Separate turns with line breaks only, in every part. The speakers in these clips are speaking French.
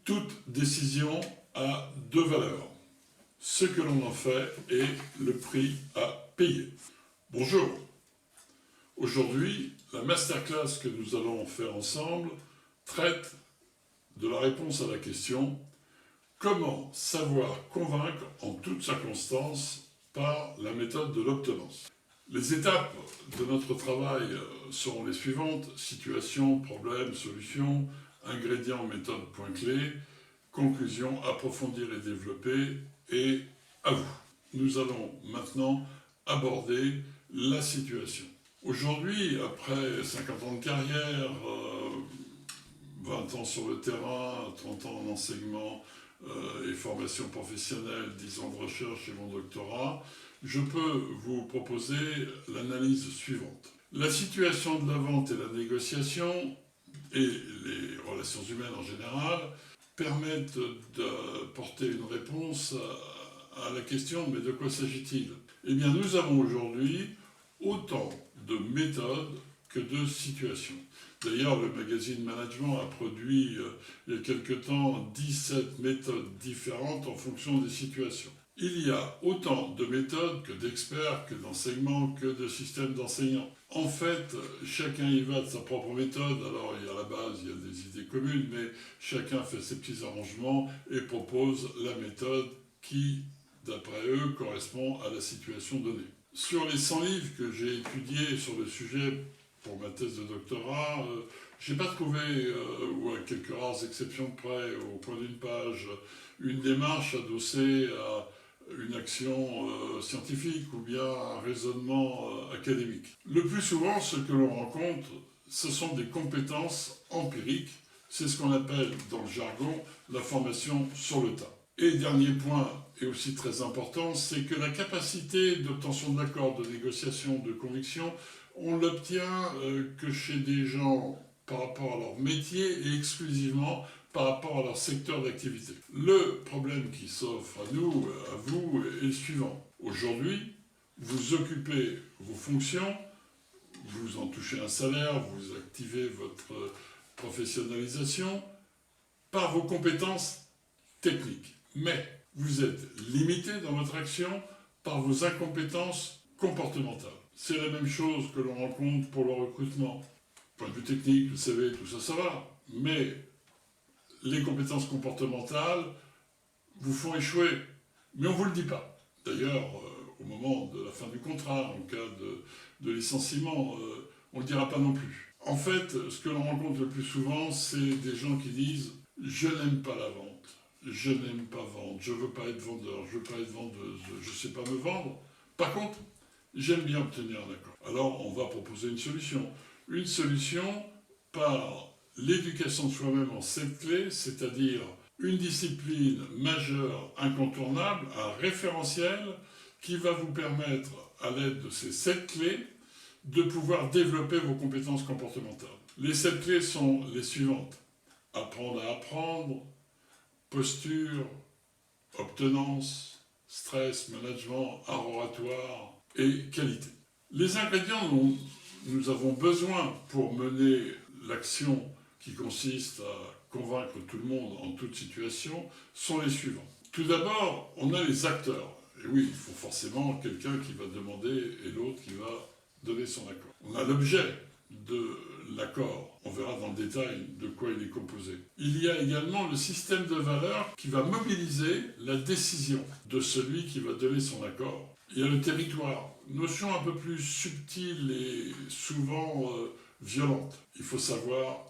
Toute décision a deux valeurs. Ce que l'on en fait et le prix à payer. Bonjour. Aujourd'hui, la masterclass que nous allons faire ensemble traite de la réponse à la question « Comment savoir convaincre en toutes circonstances par la méthode de l'obtenance ?» Les étapes de notre travail seront les suivantes: situation, problème, solution, ingrédients, méthode, point clé, conclusion, approfondir et développer, et à vous. Nous allons maintenant aborder la situation. Aujourd'hui, après 50 ans de carrière, 20 ans sur le terrain, 30 ans en enseignement et formation professionnelle, 10 ans de recherche et mon doctorat, je peux vous proposer l'analyse suivante. La situation de la vente et la négociation, et les relations humaines en général, permettent de porter une réponse à la question « mais de quoi s'agit-il » Eh bien, nous avons aujourd'hui autant de méthodes que de situations. D'ailleurs, le magazine Management a produit il y a quelque temps 17 méthodes différentes en fonction des situations. Il y a autant de méthodes que d'experts, que d'enseignements, que de systèmes d'enseignants. En fait, chacun y va de sa propre méthode. Alors, à la base, il y a des idées communes, mais chacun fait ses petits arrangements et propose la méthode qui, d'après eux, correspond à la situation donnée. Sur les 100 livres que j'ai étudiés sur le sujet pour ma thèse de doctorat, je n'ai pas trouvé, ou à quelques rares exceptions près, au coin d'une page, une démarche adossée à une action scientifique ou bien un raisonnement académique. Le plus souvent, ce que l'on rencontre, ce sont des compétences empiriques. C'est ce qu'on appelle, dans le jargon, la formation sur le tas. Et dernier point, et aussi très important, c'est que la capacité d'obtention de l'accord, de négociation, de conviction, on l'obtient que chez des gens par rapport à leur métier et exclusivement par rapport à leur secteur d'activité. Le problème qui s'offre à nous, à vous, est le suivant. Aujourd'hui, vous occupez vos fonctions, vous en touchez un salaire, vous activez votre professionnalisation par vos compétences techniques. Mais vous êtes limité dans votre action par vos incompétences comportementales. C'est la même chose que l'on rencontre pour le recrutement. Point de vue technique, le CV, tout ça, ça va. Mais les compétences comportementales vous font échouer. Mais on ne vous le dit pas. D'ailleurs, au moment de la fin du contrat, en cas de licenciement, on ne le dira pas non plus. En fait, ce que l'on rencontre le plus souvent, c'est des gens qui disent « je n'aime pas la vente, je n'aime pas vendre, je ne veux pas être vendeur, je ne veux pas être vendeuse, je ne sais pas me vendre. Par contre, j'aime bien obtenir un accord. » Alors, on va proposer une solution. Une solution par l'éducation de soi-même en 7 clés, c'est-à-dire une discipline majeure, incontournable, un référentiel qui va vous permettre, à l'aide de ces 7 clés, de pouvoir développer vos compétences comportementales. Les 7 clés sont les suivantes. Apprendre à apprendre, posture, obtenance, stress, management, art oratoire et qualité. Les ingrédients dont nous avons besoin pour mener l'action qui consiste à convaincre tout le monde en toute situation sont les suivants. Tout d'abord, on a les acteurs. Et oui, il faut forcément quelqu'un qui va demander et l'autre qui va donner son accord. On a l'objet de l'accord. On verra dans le détail de quoi il est composé. Il y a également le système de valeurs qui va mobiliser la décision de celui qui va donner son accord. Il y a le territoire, notion un peu plus subtile et souvent violente. Il faut savoir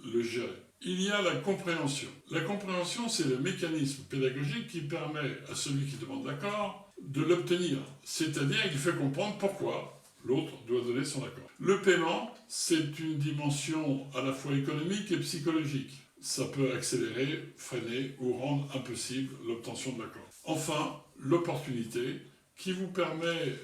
le gérer. Il y a la compréhension. La compréhension, c'est le mécanisme pédagogique qui permet à celui qui demande l'accord de l'obtenir. C'est-à-dire, il fait comprendre pourquoi l'autre doit donner son accord. Le paiement, c'est une dimension à la fois économique et psychologique. Ça peut accélérer, freiner ou rendre impossible l'obtention de l'accord. Enfin, l'opportunité qui vous permet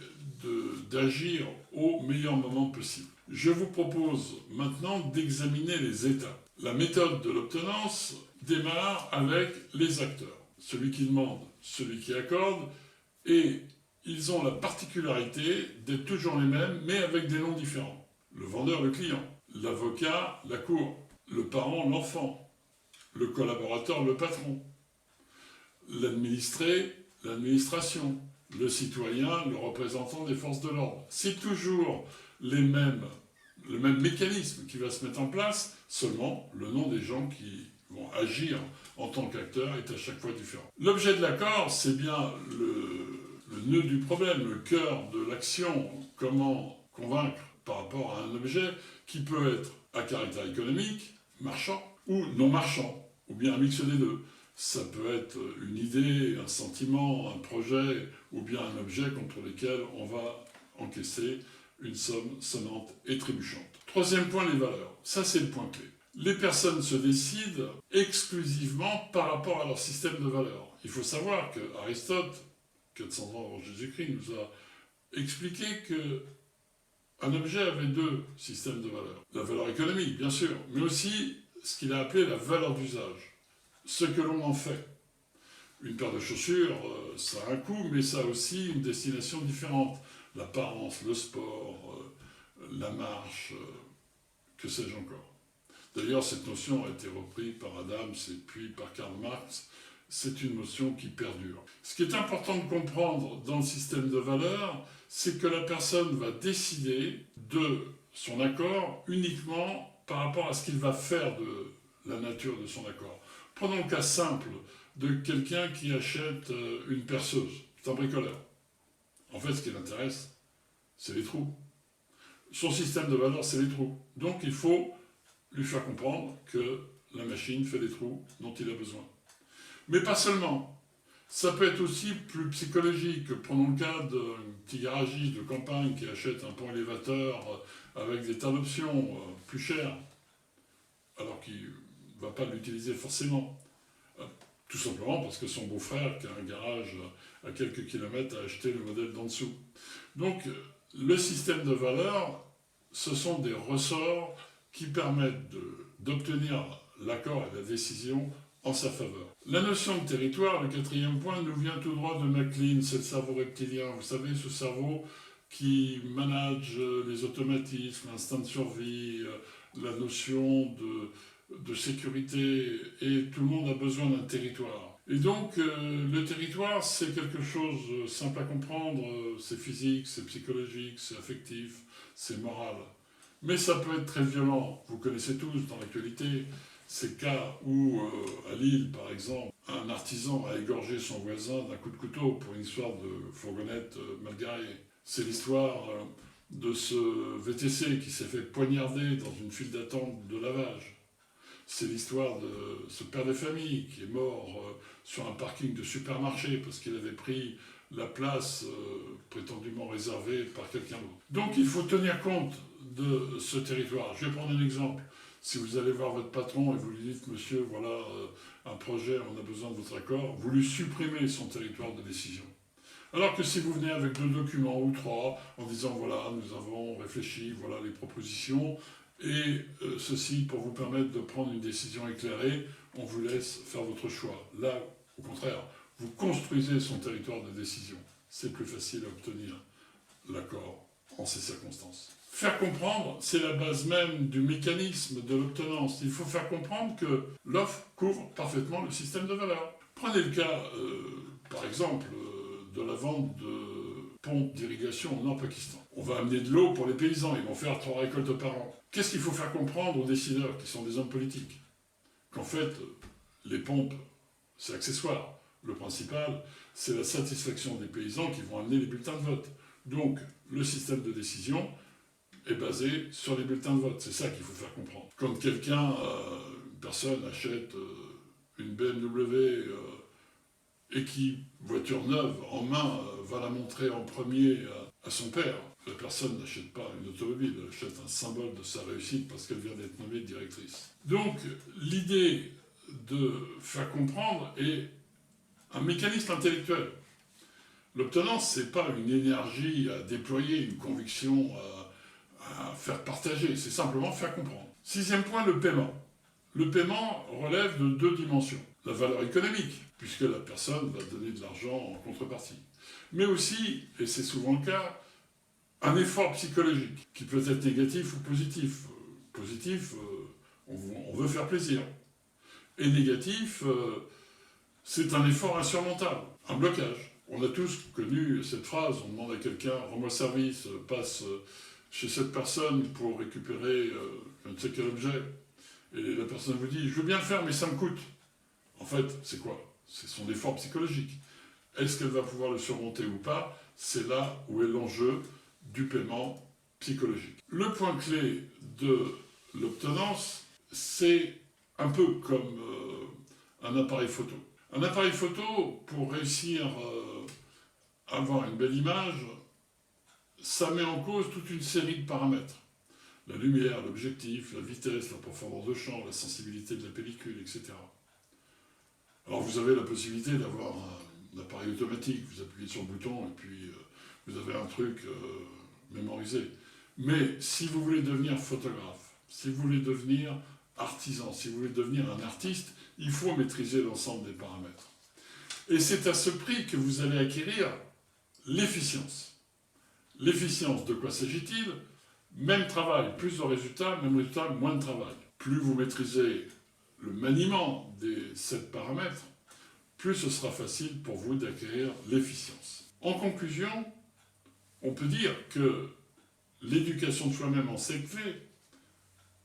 d'agir au meilleur moment possible. Je vous propose maintenant d'examiner les étapes. La méthode de l'obtenance démarre avec les acteurs. Celui qui demande, celui qui accorde, et ils ont la particularité d'être toujours les mêmes, mais avec des noms différents. Le vendeur, le client. L'avocat, la cour. Le parent, l'enfant. le collaborateur, le patron, l'administré, l'administration, le citoyen, le représentant des forces de l'ordre. C'est toujours le même mécanisme qui va se mettre en place, seulement le nom des gens qui vont agir en tant qu'acteurs est à chaque fois différent. L'objet de l'accord, c'est bien le nœud du problème, le cœur de l'action, comment convaincre par rapport à un objet qui peut être à caractère économique, marchand, ou non marchand, ou bien un mix des deux. Ça peut être une idée, un sentiment, un projet, ou bien un objet contre lequel on va encaisser une somme sonnante et trébuchante. Troisième point, les valeurs. Ça, c'est le point clé. Les personnes se décident exclusivement par rapport à leur système de valeurs. Il faut savoir que Aristote, 400 ans avant Jésus-Christ, nous a expliqué qu'un objet avait deux systèmes de valeurs. La valeur économique, bien sûr, mais aussi ce qu'il a appelé la valeur d'usage. Ce que l'on en fait. Une paire de chaussures, ça a un coût, mais ça a aussi une destination différente. L'apparence, le sport, la marche, que sais-je encore. D'ailleurs, cette notion a été reprise par Adams et puis par Karl Marx. C'est une notion qui perdure. Ce qui est important de comprendre dans le système de valeurs, c'est que la personne va décider de son accord uniquement par rapport à ce qu'il va faire de la nature de son accord. Prenons le cas simple de quelqu'un qui achète une perceuse. C'est un bricoleur. En fait, ce qui l'intéresse, c'est les trous. Son système de valeurs, c'est les trous. Donc, il faut lui faire comprendre que la machine fait les trous dont il a besoin. Mais pas seulement. Ça peut être aussi plus psychologique. Prenons le cas d'un petit garagiste de campagne qui achète un pont élévateur avec des tas d'options plus chères, alors qu'il ne va pas l'utiliser forcément. Tout simplement parce que son beau-frère, qui a un garage à quelques kilomètres, a acheté le modèle d'en dessous. Donc, le système de valeurs, ce sont des ressorts qui permettent d'obtenir l'accord et la décision en sa faveur. La notion de territoire, le quatrième point, nous vient tout droit de MacLean, c'est le cerveau reptilien. Vous savez, ce cerveau qui manage les automatismes, l'instinct de survie, la notion de sécurité, et tout le monde a besoin d'un territoire. Et donc, le territoire, c'est quelque chose de simple à comprendre, c'est physique, c'est psychologique, c'est affectif, c'est moral. Mais ça peut être très violent. Vous connaissez tous dans l'actualité ces cas où, à Lille par exemple, un artisan a égorgé son voisin d'un coup de couteau pour une histoire de fourgonnette mal garée. C'est l'histoire de ce VTC qui s'est fait poignarder dans une file d'attente de lavage. C'est l'histoire de ce père de famille qui est mort sur un parking de supermarché parce qu'il avait pris la place prétendument réservée par quelqu'un d'autre. Donc il faut tenir compte de ce territoire. Je vais prendre un exemple. Si vous allez voir votre patron et vous lui dites « Monsieur, voilà un projet, on a besoin de votre accord », vous lui supprimez son territoire de décision. Alors que si vous venez avec 2 documents ou 3 en disant « Voilà, nous avons réfléchi, voilà les propositions », et ceci pour vous permettre de prendre une décision éclairée, on vous laisse faire votre choix. Là, au contraire, vous construisez son territoire de décision. C'est plus facile à obtenir l'accord en ces circonstances. Faire comprendre, c'est la base même du mécanisme de l'obtenance. Il faut faire comprendre que l'offre couvre parfaitement le système de valeurs. Prenez le cas, par exemple, de la vente de pompes d'irrigation au Nord-Pakistan. On va amener de l'eau pour les paysans, ils vont faire 3 récoltes par an. Qu'est-ce qu'il faut faire comprendre aux décideurs, qui sont des hommes politiques? Qu'en fait, les pompes, c'est accessoire. Le principal, c'est la satisfaction des paysans qui vont amener les bulletins de vote. Donc, le système de décision est basé sur les bulletins de vote. C'est ça qu'il faut faire comprendre. Quand quelqu'un, une personne achète une BMW et qui, voiture neuve, en main, va la montrer en premier à son père, la personne n'achète pas une automobile, elle achète un symbole de sa réussite parce qu'elle vient d'être nommée directrice. Donc, l'idée de faire comprendre est un mécanisme intellectuel. L'obtenance, ce n'est pas une énergie à déployer, une conviction à faire partager, c'est simplement faire comprendre. 6e point, le paiement. Le paiement relève de 2 dimensions. La valeur économique, puisque la personne va donner de l'argent en contrepartie. Mais aussi, et c'est souvent le cas, un effort psychologique, qui peut être négatif ou positif. Positif, on veut faire plaisir. Et négatif, c'est un effort insurmontable, un blocage. On a tous connu cette phrase, on demande à quelqu'un, rends-moi service, passe chez cette personne pour récupérer je ne sais quel objet. Et la personne vous dit, je veux bien le faire, mais ça me coûte. En fait, c'est quoi? C'est son effort psychologique. Est-ce qu'elle va pouvoir le surmonter ou pas? C'est là où est l'enjeu du paiement psychologique. Le point clé de l'obtenance, c'est un peu comme un appareil photo. Un appareil photo, pour réussir à avoir une belle image, ça met en cause toute une série de paramètres. La lumière, l'objectif, la vitesse, la profondeur de champ, la sensibilité de la pellicule, etc. Alors vous avez la possibilité d'avoir un appareil automatique, vous appuyez sur le bouton et puis vous avez un truc mémorisé. Mais si vous voulez devenir photographe, si vous voulez devenir artisan, si vous voulez devenir un artiste, il faut maîtriser l'ensemble des paramètres. Et c'est à ce prix que vous allez acquérir l'efficience. L'efficience, de quoi s'agit-il? Même travail, plus de résultats, même résultat, moins de travail. Plus vous maîtrisez le maniement des 7 paramètres, plus ce sera facile pour vous d'acquérir l'efficience. En conclusion, on peut dire que l'éducation de soi-même en 7 clés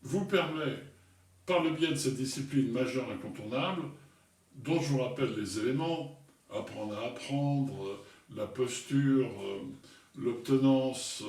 vous permet, par le biais de cette discipline majeure incontournable, dont je vous rappelle les éléments, apprendre à apprendre, la posture, l'obtenance,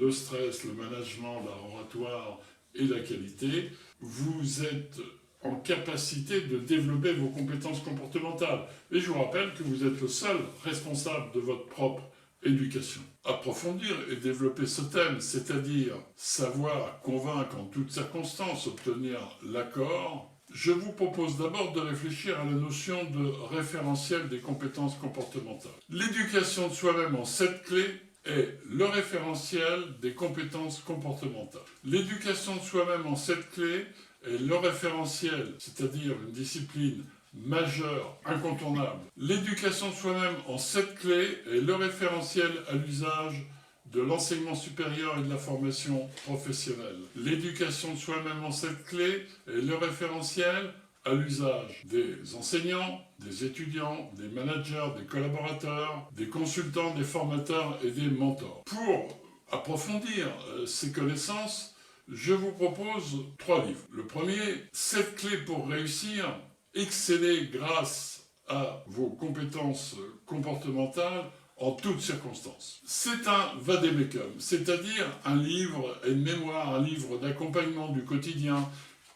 le stress, le management, l'art oratoire et la qualité, vous êtes en capacité de développer vos compétences comportementales. Et je vous rappelle que vous êtes le seul responsable de votre propre éducation. Approfondir et développer ce thème, c'est-à-dire savoir convaincre en toutes circonstances, obtenir l'accord, je vous propose d'abord de réfléchir à la notion de référentiel des compétences comportementales. L'éducation de soi-même en 7 clés est le référentiel des compétences comportementales. L'éducation de soi-même en 7 clés est le référentiel, c'est-à-dire une discipline majeure, incontournable. L'éducation de soi-même en 7 clés est le référentiel à l'usage de l'enseignement supérieur et de la formation professionnelle. L'éducation de soi-même en 7 clés est le référentiel à l'usage des enseignants, des étudiants, des managers, des collaborateurs, des consultants, des formateurs et des mentors. Pour approfondir ces connaissances, je vous propose 3 livres. Le premier, 7 clés pour réussir, exceller grâce à vos compétences comportementales en toutes circonstances. C'est un vademecum, c'est-à-dire un livre et une mémoire, un livre d'accompagnement du quotidien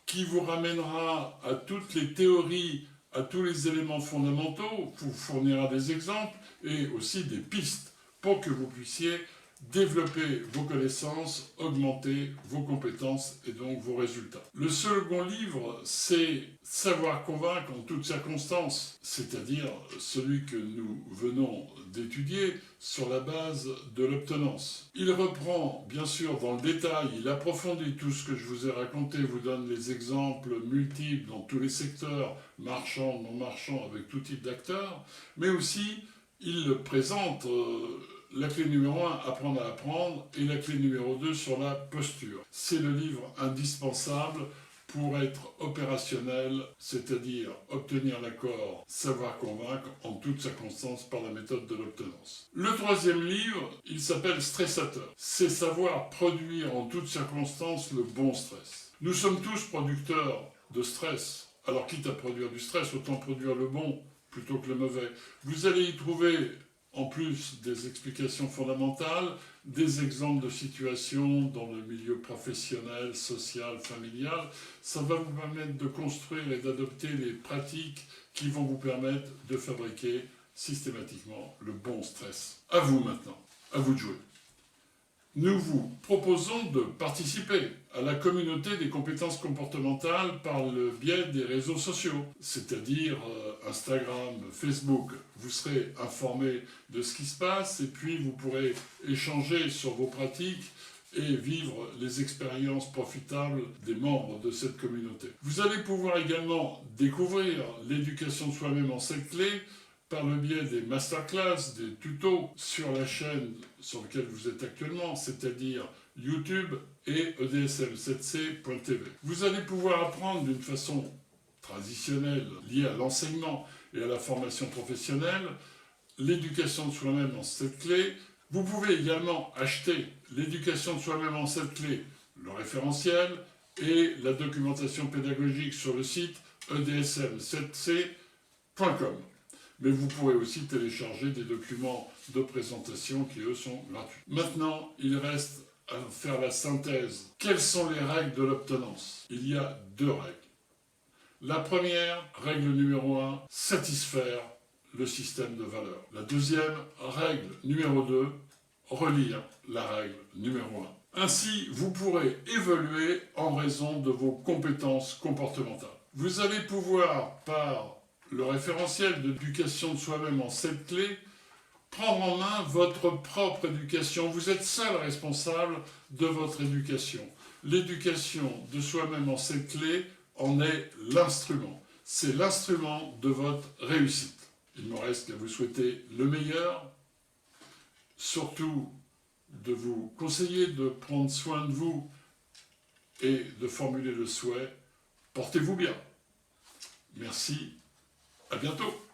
qui vous ramènera à toutes les théories, à tous les éléments fondamentaux, vous fournira des exemples et aussi des pistes pour que vous puissiez développer vos connaissances, augmenter vos compétences et donc vos résultats. Le second livre, c'est Savoir convaincre en toutes circonstances, c'est-à-dire celui que nous venons d'étudier sur la base de l'obtenance. Il reprend, bien sûr, dans le détail, il approfondit tout ce que je vous ai raconté, vous donne les exemples multiples dans tous les secteurs, marchands, non marchands, avec tout type d'acteurs, mais aussi il présente la clé numéro 1, apprendre à apprendre, et la clé numéro 2 sur la posture. C'est le livre indispensable pour être opérationnel, c'est-à-dire obtenir l'accord, savoir convaincre en toutes circonstances par la méthode de l'obtenance. Le troisième livre, il s'appelle Stressateur. C'est savoir produire en toutes circonstances le bon stress. Nous sommes tous producteurs de stress, alors quitte à produire du stress, autant produire le bon plutôt que le mauvais. Vous allez y trouver en plus des explications fondamentales, des exemples de situations dans le milieu professionnel, social, familial. Ça va vous permettre de construire et d'adopter les pratiques qui vont vous permettre de fabriquer systématiquement le bon stress. À vous maintenant, à vous de jouer. Nous vous proposons de participer à la communauté des compétences comportementales par le biais des réseaux sociaux, c'est-à-dire Instagram, Facebook. Vous serez informé de ce qui se passe et puis vous pourrez échanger sur vos pratiques et vivre les expériences profitables des membres de cette communauté. Vous allez pouvoir également découvrir l'éducation de soi-même en 7 clés par le biais des masterclass, des tutos sur la chaîne sur laquelle vous êtes actuellement, c'est-à-dire YouTube et EDSM7C.tv. Vous allez pouvoir apprendre d'une façon traditionnels liés à l'enseignement et à la formation professionnelle, l'éducation de soi-même en 7 clés. Vous pouvez également acheter l'éducation de soi-même en 7 clés, le référentiel et la documentation pédagogique sur le site edsm7c.com. Mais vous pourrez aussi télécharger des documents de présentation qui, eux, sont gratuits. Maintenant, il reste à faire la synthèse. Quelles sont les règles de l'obtenance? Il y a 2 règles. La première, règle numéro 1, satisfaire le système de valeurs. La deuxième, règle numéro 2, relire la règle numéro 1. Ainsi, vous pourrez évoluer en raison de vos compétences comportementales. Vous allez pouvoir, par le référentiel d'éducation de soi-même en 7 clés, prendre en main votre propre éducation. Vous êtes seul responsable de votre éducation. L'éducation de soi-même en 7 clés en est l'instrument. C'est l'instrument de votre réussite. Il ne me reste qu'à vous souhaiter le meilleur, surtout de vous conseiller de prendre soin de vous et de formuler le souhait. Portez-vous bien. Merci, à bientôt.